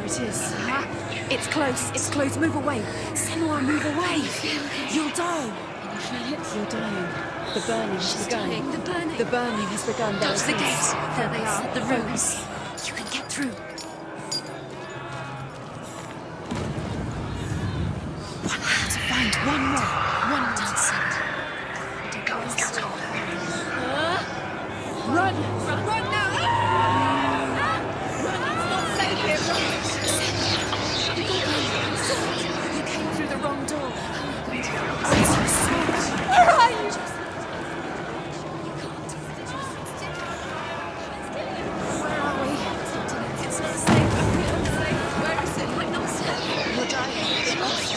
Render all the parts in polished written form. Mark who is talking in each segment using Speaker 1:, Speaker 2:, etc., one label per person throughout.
Speaker 1: it is. It's close. It's close. Move away. Senua, move away. You'll die.
Speaker 2: Can you feel it?
Speaker 1: You're dying. The burning has begun.
Speaker 2: Dying. The burning.
Speaker 1: The burning has begun.
Speaker 2: Dodge the gate.
Speaker 1: There they are.
Speaker 2: The rooms. You can get through.
Speaker 1: One more to find. One more. One more to send. Run! Run! Run now! Run! It's not safe here. Run! You came through the wrong door. Where are you? Where are we? It's not safe. Where is it? We're not safe. You're dying. You're lost.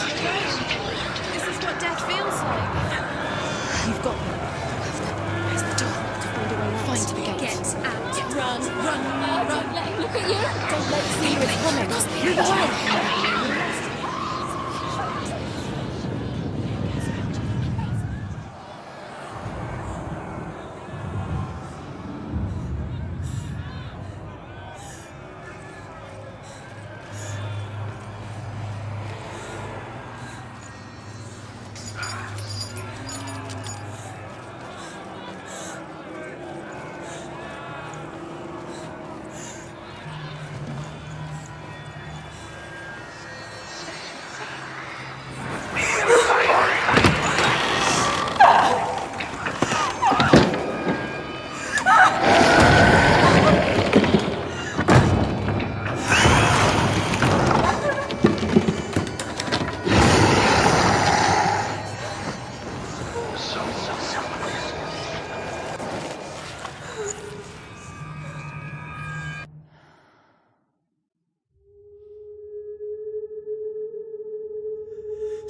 Speaker 1: This is what death feels like. You've got me. Where's the door? Find the gate.
Speaker 2: Get out.
Speaker 1: Run. Run.
Speaker 2: Don't let him look at you.
Speaker 1: Don't let him see you. It's coming. Move away.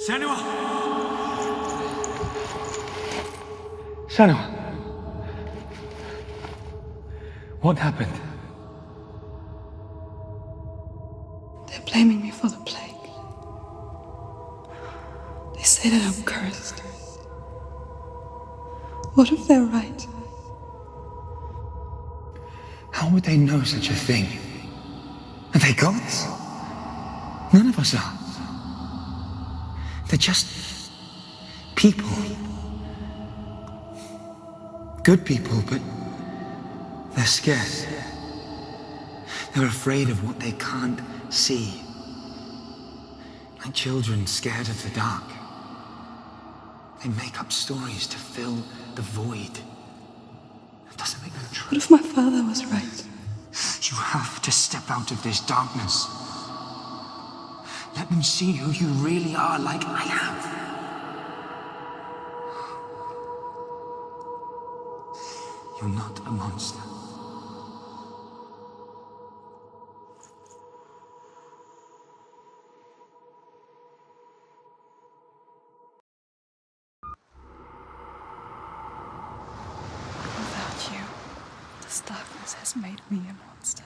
Speaker 3: Senua! Senua! What happened?
Speaker 4: They're blaming me for the plague. They say that I'm cursed. What if they're right?
Speaker 3: How would they know such a thing? Are they gods? None of us are. They're just people. Good people, but they're scared. They're afraid of what they can't see. Like children scared of the dark. They make up stories to fill the void. That doesn't make them true.
Speaker 4: What if my father was right?
Speaker 3: You have to step out of this darkness. Let them see who you really are, like I have. You're not a monster.
Speaker 4: Without you, this darkness has made me a monster.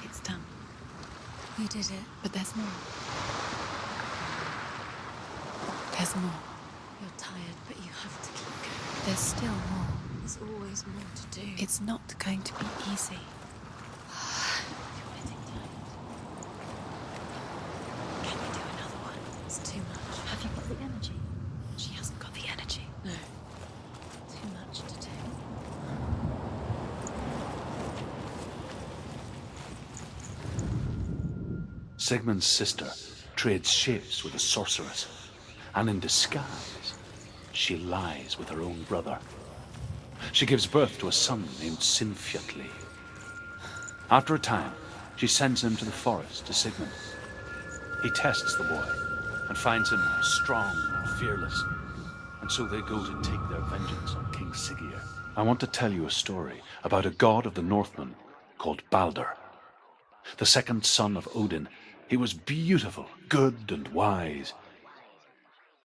Speaker 2: It's done. You did it.
Speaker 4: But there's more. There's more.
Speaker 2: You're tired, but you have to keep going.
Speaker 4: There's still more.
Speaker 2: There's always more to do.
Speaker 4: It's not going to be easy.
Speaker 2: You're getting tired. Can you do another one? It's too much.
Speaker 4: Have you got the energy? She hasn't got the energy.
Speaker 2: No. Too much to do.
Speaker 5: Sigmund's sister trades shapes with a sorceress, and in disguise, she lies with her own brother. She gives birth to a son named Sinfjotli. After a time, she sends him to the forest to Sigmund. He tests the boy and finds him strong and fearless, and so they go to take their vengeance on King Siggeir. I want to tell you a story about a god of the Northmen called Baldur. The second son of Odin, he was beautiful, good and wise.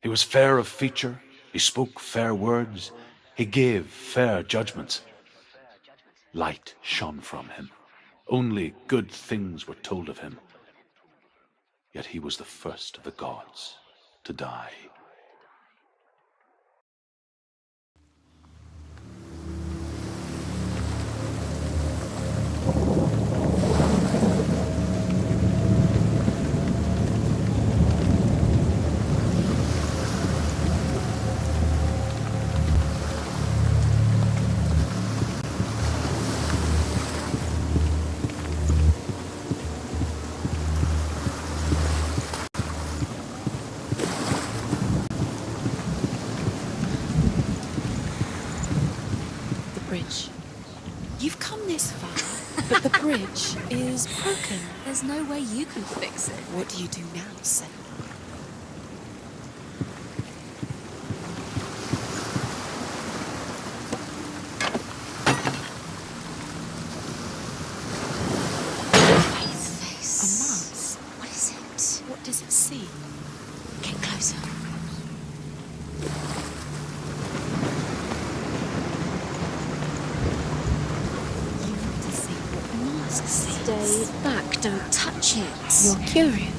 Speaker 5: He was fair of feature, he spoke fair words, he gave fair judgments. Light shone from him. Only good things were told of him. Yet he was the first of the gods to die.
Speaker 2: this far, but the bridge is broken.
Speaker 1: There's no way you can fix it.
Speaker 2: What do you do now, Senua? A mask.
Speaker 1: What is it?
Speaker 2: What does it see?
Speaker 1: Get closer.
Speaker 2: You need to see what the mask sees.
Speaker 1: Stay back. Don't touch it.
Speaker 2: You're curious.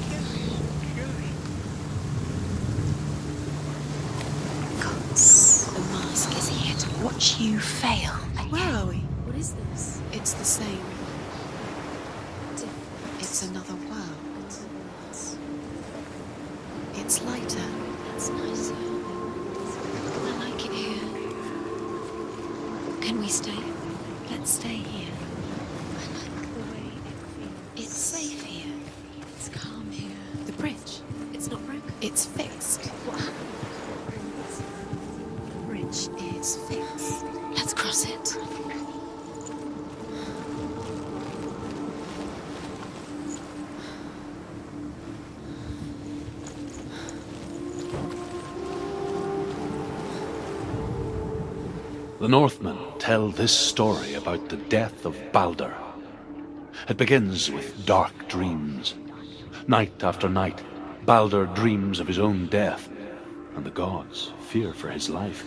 Speaker 1: Gods.
Speaker 2: The mask is here to watch you fail. Where are we?
Speaker 1: What is this?
Speaker 2: It's the same. It's another world. It's lighter.
Speaker 1: It's nicer. I like it here. Can we stay?
Speaker 2: Let's stay here.
Speaker 1: I like the way it feels.
Speaker 2: It's safe here.
Speaker 1: It's calm here.
Speaker 2: The bridge.
Speaker 1: It's not broken.
Speaker 2: It's fixed.
Speaker 1: What happened?
Speaker 2: The bridge is fixed.
Speaker 1: Let's cross it.
Speaker 5: The Northmen tell this story about the death of Baldur. It begins with dark dreams. Night after night, Baldur dreams of his own death, and the gods fear for his life.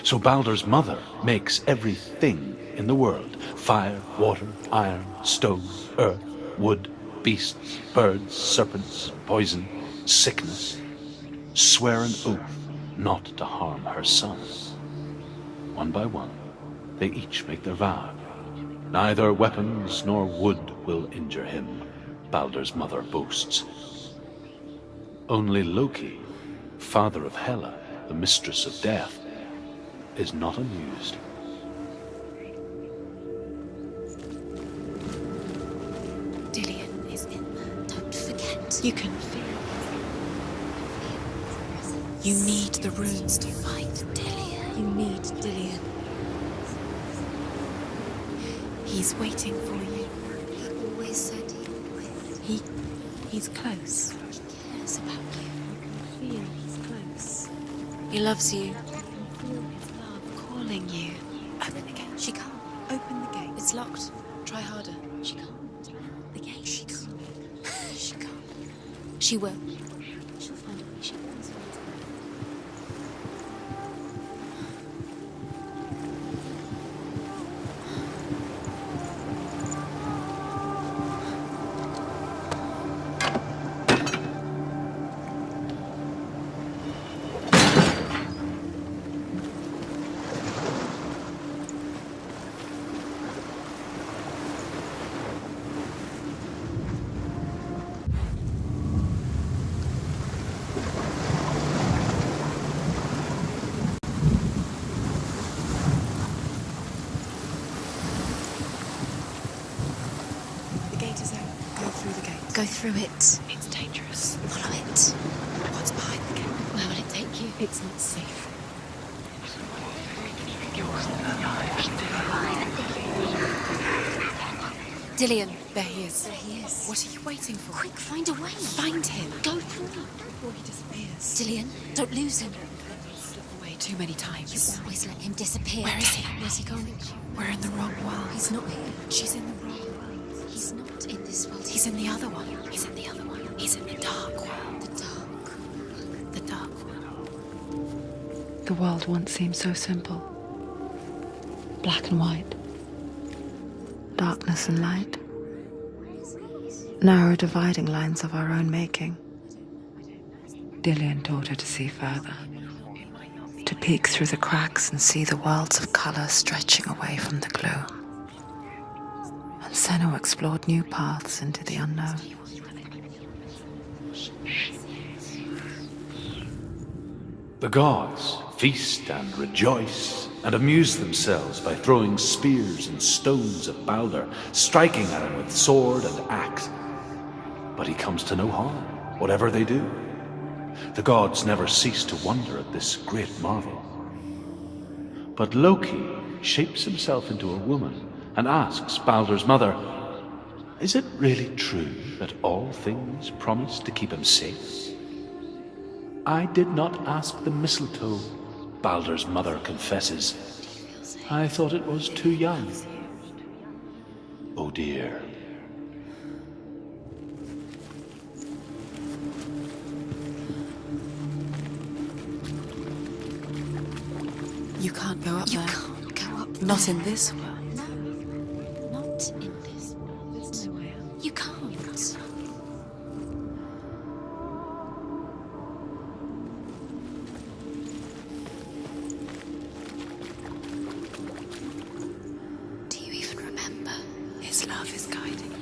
Speaker 5: So Baldur's mother makes everything in the world: fire, water, iron, stone, earth, wood, beasts, birds, serpents, poison, sickness, swear an oath not to harm her son. One by one, they each make their vow. Neither weapons nor wood will injure him, Baldur's mother boasts. Only Loki, father of Hela, the mistress of death, is not amused.
Speaker 2: Dillion is in there.
Speaker 1: Don't forget.
Speaker 2: You can feel it. You need the runes to fight Dillion.
Speaker 1: You need Dillion.
Speaker 2: He's waiting for you.
Speaker 1: He always said he would.
Speaker 2: He's close.
Speaker 1: He cares about you.
Speaker 2: You can feel he's close.
Speaker 1: He loves you.
Speaker 2: You can feel his love calling you. Open the gate.
Speaker 1: She can't.
Speaker 2: Open the gate.
Speaker 1: It's locked.
Speaker 2: Try harder.
Speaker 1: She can't. The gate. She can't. She can't. She will. She'll find a way. She always finds a way.
Speaker 2: The gate is open. Go through the gate.
Speaker 1: Go through it.
Speaker 2: It's dangerous.
Speaker 1: Follow it.
Speaker 2: What's behind the gate?
Speaker 1: Where will it take you?
Speaker 2: It's not safe.
Speaker 1: Dillion.
Speaker 2: There he is.
Speaker 1: There he is.
Speaker 2: What are you waiting for?
Speaker 1: Quick, find a way.
Speaker 2: Find him.
Speaker 1: Go through.
Speaker 2: Before he disappears.
Speaker 1: Dillion, don't lose him.
Speaker 2: Slip away too many
Speaker 1: You
Speaker 2: times.
Speaker 1: always let him disappear.
Speaker 2: Where is he?
Speaker 1: Where's he gone?
Speaker 2: We're in the wrong world.
Speaker 1: He's not here.
Speaker 2: She's in the wrong world.
Speaker 1: He's not in this world.
Speaker 2: He's in the other one. He's in the other one. He's in the dark world.
Speaker 1: the dark.
Speaker 2: The dark world.
Speaker 4: The world once seemed so simple. Black and white. Darkness and light. Narrow dividing lines of our own making. Dillion taught her to see further. To peek through the cracks and see the worlds of color stretching away from the gloom. And Senua explored new paths into the unknown.
Speaker 5: The gods feast and rejoice and amuse themselves by throwing spears and stones at Baldur, striking at him with sword and axe. But he comes to no harm, whatever they do. The gods never cease to wonder at this great marvel. But Loki shapes himself into a woman and asks Baldur's mother, "Is it really true that all things promise to keep him safe?" "I did not ask the mistletoe," Baldur's mother confesses. "I thought it was too young." Oh dear.
Speaker 2: You can't go up there.
Speaker 1: You can't go up there.
Speaker 2: Not in this world.
Speaker 1: No, not in this world.
Speaker 2: There's no way out.
Speaker 1: You can't. Do you even remember?
Speaker 2: His love is guiding you.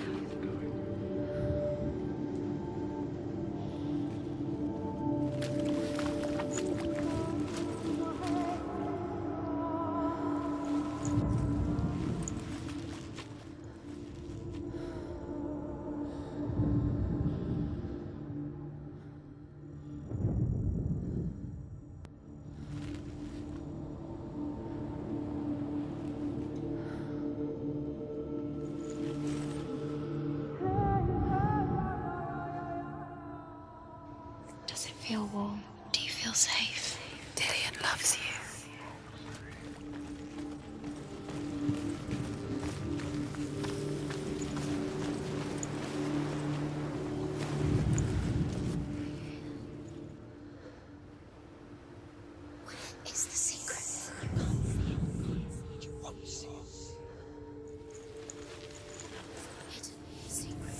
Speaker 1: Does it feel warm? Do you feel safe?
Speaker 2: Dillian loves you.
Speaker 1: It's the secret. Hidden secret.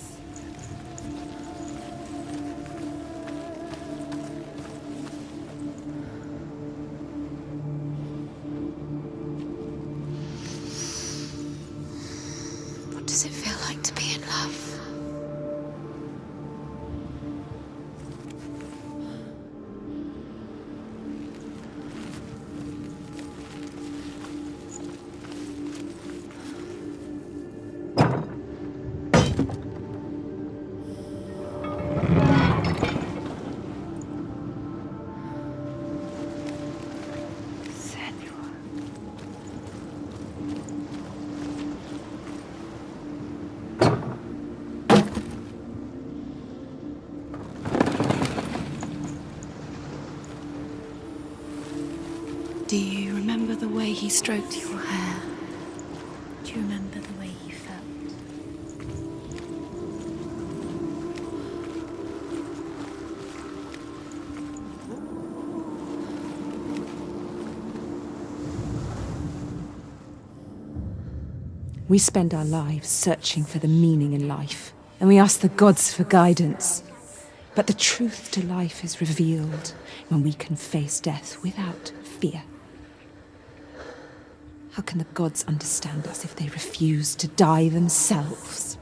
Speaker 1: What does it feel like to be in love?
Speaker 4: Senua.
Speaker 2: Do you remember the way he stroked your hair?
Speaker 1: Do you remember the way you felt?
Speaker 6: We spend our lives searching for the meaning in life, and we ask the gods for guidance. But the truth to life is revealed when we can face death without fear. How can the gods understand us if they refuse to die themselves?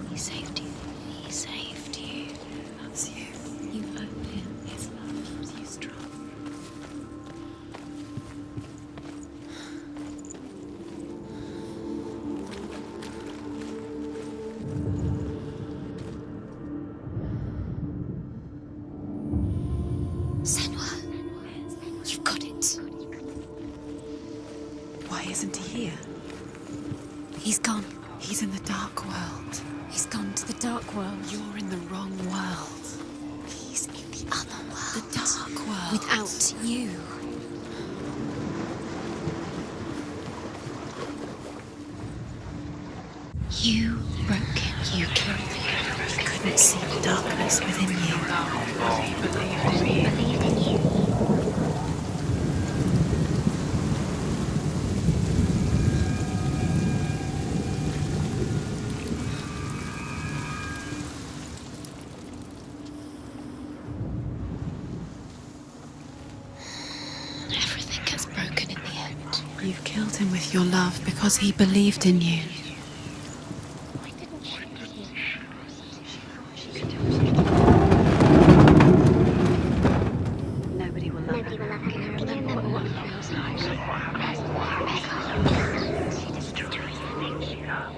Speaker 1: He saved you. He saved you.
Speaker 2: He loves you.
Speaker 1: You owe him.
Speaker 2: His love keeps you strong.
Speaker 1: Senua, you've got it.
Speaker 2: Why isn't he here?
Speaker 1: He's gone.
Speaker 2: He's in the dark world.
Speaker 1: He's gone to the dark world.
Speaker 2: You're in the wrong world.
Speaker 1: He's in the other world.
Speaker 2: The dark world.
Speaker 1: Without you. You broke him. You killed him.
Speaker 2: He couldn't see the darkness within you.
Speaker 1: He believed in you. Everything gets broken in the end.
Speaker 2: You killed him with your love because he believed in you.
Speaker 1: Why didn't you?
Speaker 2: Nobody will love him.
Speaker 1: Remember what it feels like. She destroys the things she loves.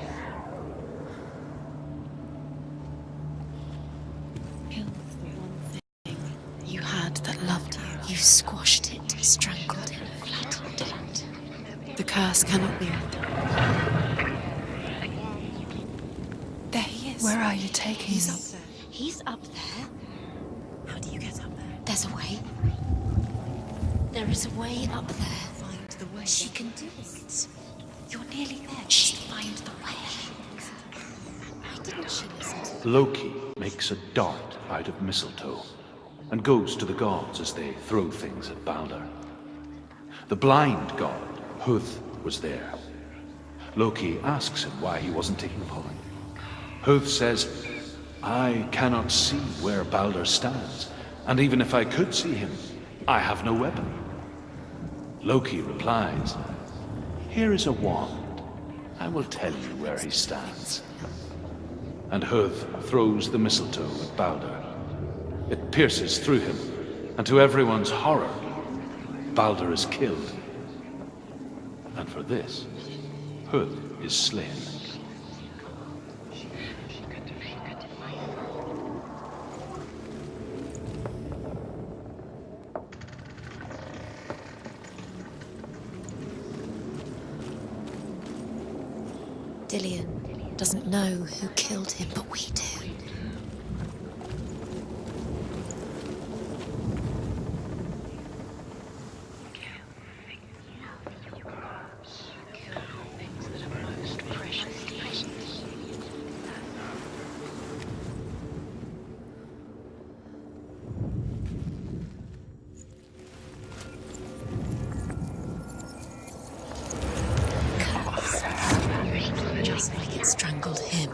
Speaker 2: blood that loved you.
Speaker 1: You squashed it, strangled it, flattened it.
Speaker 2: The curse cannot be undone.
Speaker 1: There he is.
Speaker 2: Where are you taking
Speaker 1: He's
Speaker 2: me?
Speaker 1: up there. He's up there.
Speaker 2: How do you get up there?
Speaker 1: There's a way. There is a way up there.
Speaker 2: Find the way.
Speaker 1: She can do it.
Speaker 2: You're nearly there.
Speaker 1: She can find the way. Why didn't she listen to
Speaker 5: Loki makes a dart out of mistletoe and goes to the gods as they throw things at Balder. The blind god, Huth, was there. Loki asks him why he wasn't taking pollen. Huth says, I cannot see where Balder stands, and even if I could see him, I have no weapon. Loki replies, here is a wand. I will tell you where he stands. And Huth throws the mistletoe at Balder. It pierces through him, and to everyone's horror, Balder is killed. And for this, Huth is slain.
Speaker 1: Dillion doesn't know who killed him, but we do. Just like it strangled him.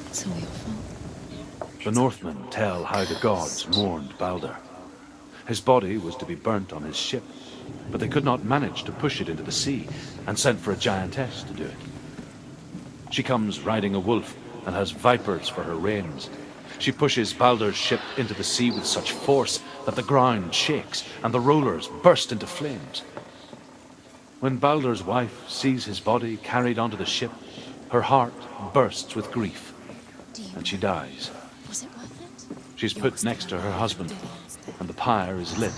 Speaker 1: It's all your fault.
Speaker 5: The Northmen tell how the gods mourned Balder. His body was to be burnt on his ship, but they could not manage to push it into the sea and sent for a giantess to do it. She comes riding a wolf and has vipers for her reins. She pushes Balder's ship into the sea with such force that the ground shakes and the rollers burst into flames. When Balder's wife sees his body carried onto the ship, her heart bursts with grief and she dies.
Speaker 1: Was it worth it?
Speaker 5: She's put next to her husband, and the pyre is lit,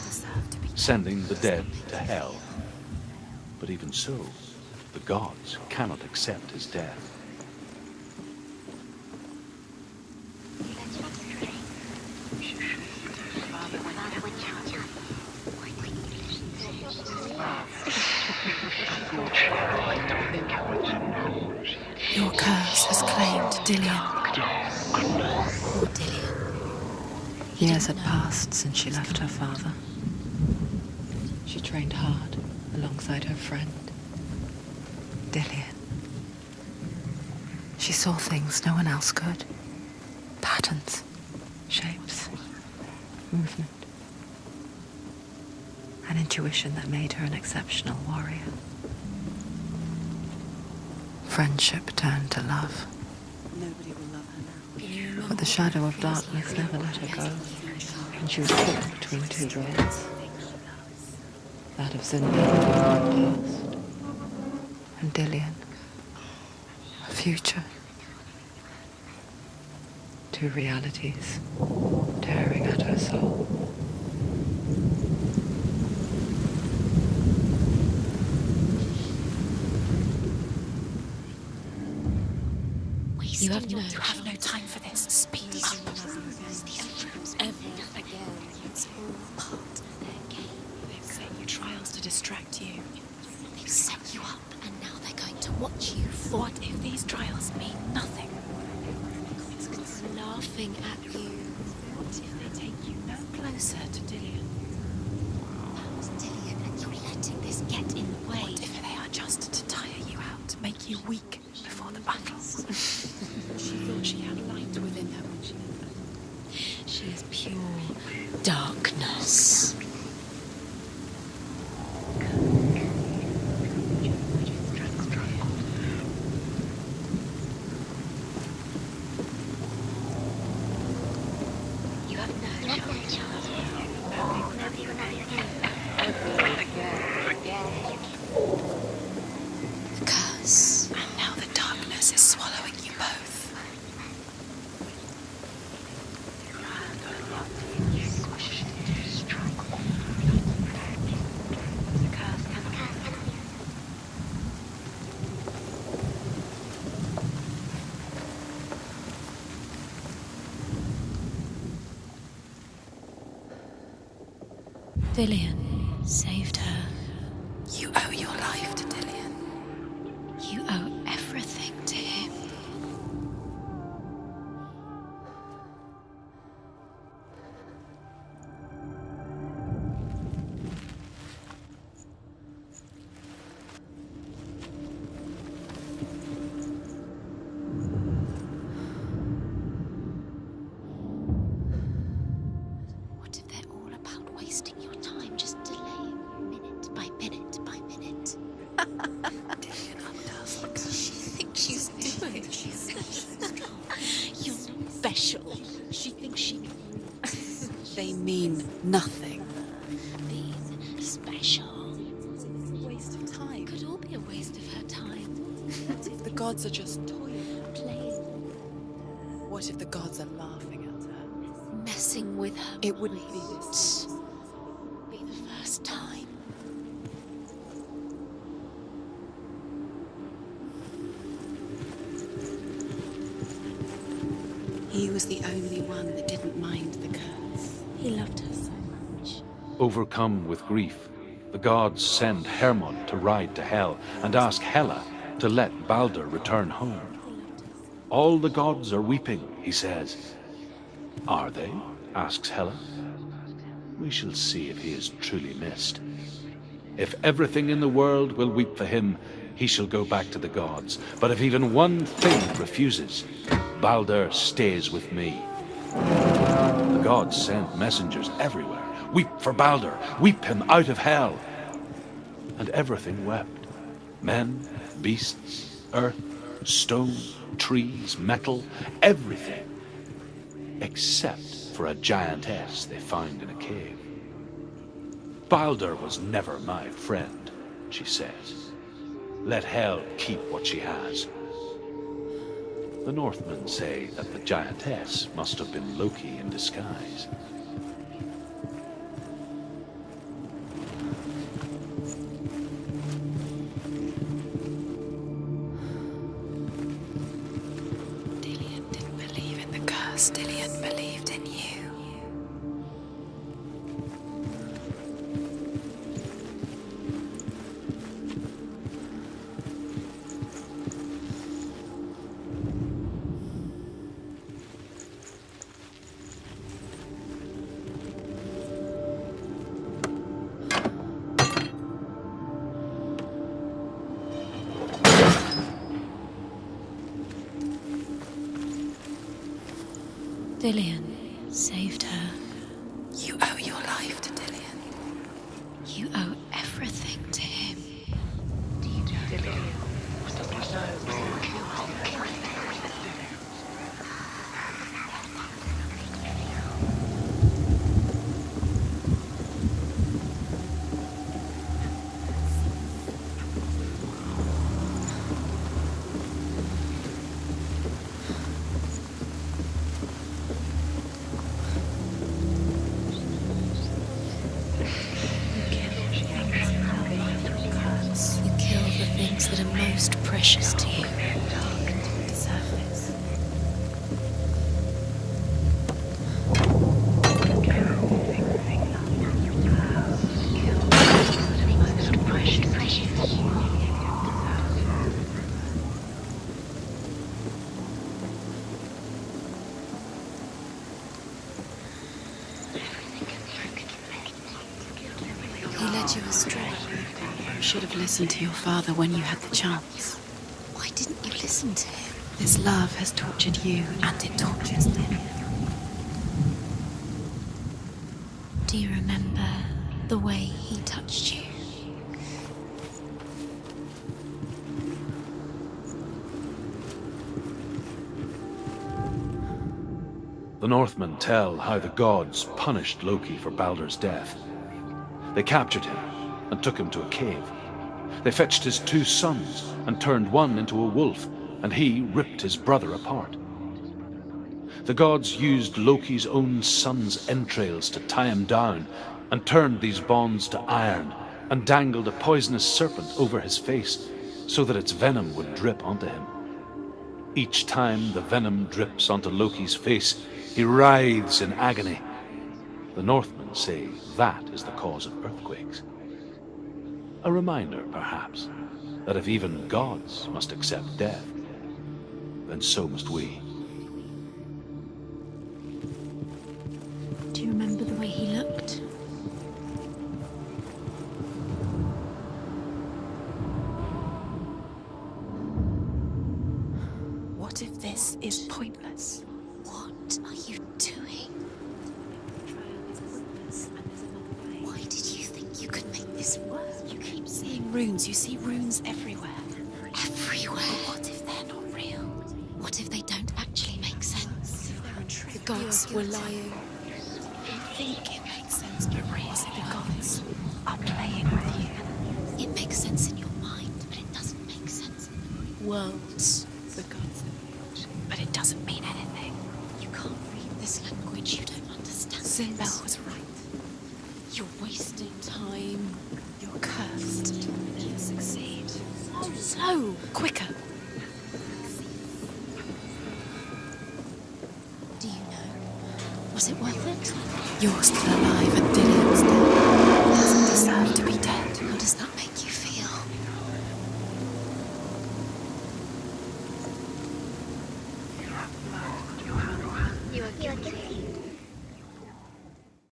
Speaker 5: sending the dead to hell. But even so, the gods cannot accept his death.
Speaker 2: Your curse has claimed Dillion.
Speaker 1: Poor Dillion.
Speaker 4: Years had passed since she left her father. She trained hard alongside her friend, Dillion. She saw things no one else could. Patterns, shapes, movement. An intuition that made her an exceptional warrior. Friendship turned to love.
Speaker 2: Nobody will love her now.
Speaker 4: But the shadow of darkness never let her go, and she was caught between two worlds. That of Senua, past, and Dillion, a future. Two realities tearing at her soul.
Speaker 1: You have no time for this. Speak up. Ever again. It's all part of their game.
Speaker 2: They've set you trials to distract you.
Speaker 1: They've set you up, and now they're going to watch you for
Speaker 2: What if these trials mean nothing?
Speaker 1: laughing at you.
Speaker 2: What if they take you no closer to Dillion?
Speaker 1: That was Dillion, and you're letting this get in the way.
Speaker 2: What if they are just to tire you out, to make you weak before the battle? She thought she had light within her when she left.
Speaker 1: She is pure darkness.
Speaker 2: The curse. And now the darkness is swallowing you both. Dillian saved her. You owe your life to Dillian. You owe everything to him. What if they're all about wasting your time, just delaying minute by minute by minute? Dillian undoes the curse. She thinks she's doing it. You're special. She thinks she... They mean nothing. Being special.
Speaker 7: Waste of time.
Speaker 2: Could all be a waste of her time.
Speaker 7: What if the gods are just toying?
Speaker 2: Playing,
Speaker 7: What if the gods are laughing at her?
Speaker 2: messing with her.
Speaker 7: It wouldn't be this.
Speaker 2: Be the first time.
Speaker 7: He was the only one that didn't mind the curse. He loved her so much.
Speaker 5: Overcome with grief, the gods send Hermod to ride to Hell and ask Hela to let Balder return home. All the gods are weeping, he says. Are they? Asks Hela. We shall see if he is truly missed. If everything in the world will weep for him, he shall go back to the gods. But if even one thing refuses, Balder stays with me. The gods send messengers everywhere. Weep for Balder, weep him out of Hell. And everything wept. Men, beasts, earth, stone, trees, metal, everything. Except for a giantess they found in a cave. Balder was never my friend, she says. Let Hel keep what she has. The Northmen say that the giantess must have been Loki in disguise.
Speaker 2: Dillian didn't believe in the curse. Dillian believed in you. Dillian saved her. You owe your life to Dillian. You owe everything to him. You kill the things that are most precious to you. He led you astray.
Speaker 7: You should have listened to your father when you had the chance.
Speaker 2: Why didn't you listen to him?
Speaker 7: This love has tortured you, and it tortures them.
Speaker 2: Do you remember the way he touched you?
Speaker 5: The Northmen tell how the gods punished Loki for Baldur's death. They captured him and took him to a cave. They fetched his 2 sons and turned one into a wolf, and he ripped his brother apart. The gods used Loki's own son's entrails to tie him down and turned these bonds to iron and dangled a poisonous serpent over his face so that its venom would drip onto him. Each time the venom drips onto Loki's face, he writhes in agony. The Northmen say that is the cause of earthquakes. A reminder, perhaps, that if even gods must accept death, then so must we.
Speaker 7: Do you remember the way he looked? What if this is pointless?
Speaker 2: What are you doing? Why did you think you could make this work?
Speaker 7: You keep seeing runes. You see runes everywhere.
Speaker 2: Everywhere.
Speaker 7: But what if they're not real?
Speaker 2: What if they don't actually make sense?
Speaker 7: The gods were lying. You think it makes sense, but really the gods are playing with you.
Speaker 2: It makes sense in your mind, but it doesn't make sense in
Speaker 7: Worlds, the gods have built, but it doesn't mean anything.
Speaker 2: You can't read this language, you don't understand.
Speaker 7: Sinbel was right. You're wasting time. You're cursed. You succeed. So, quicker.
Speaker 2: Do you know? Was it worth it?
Speaker 7: You're still alive and Dillion's dead.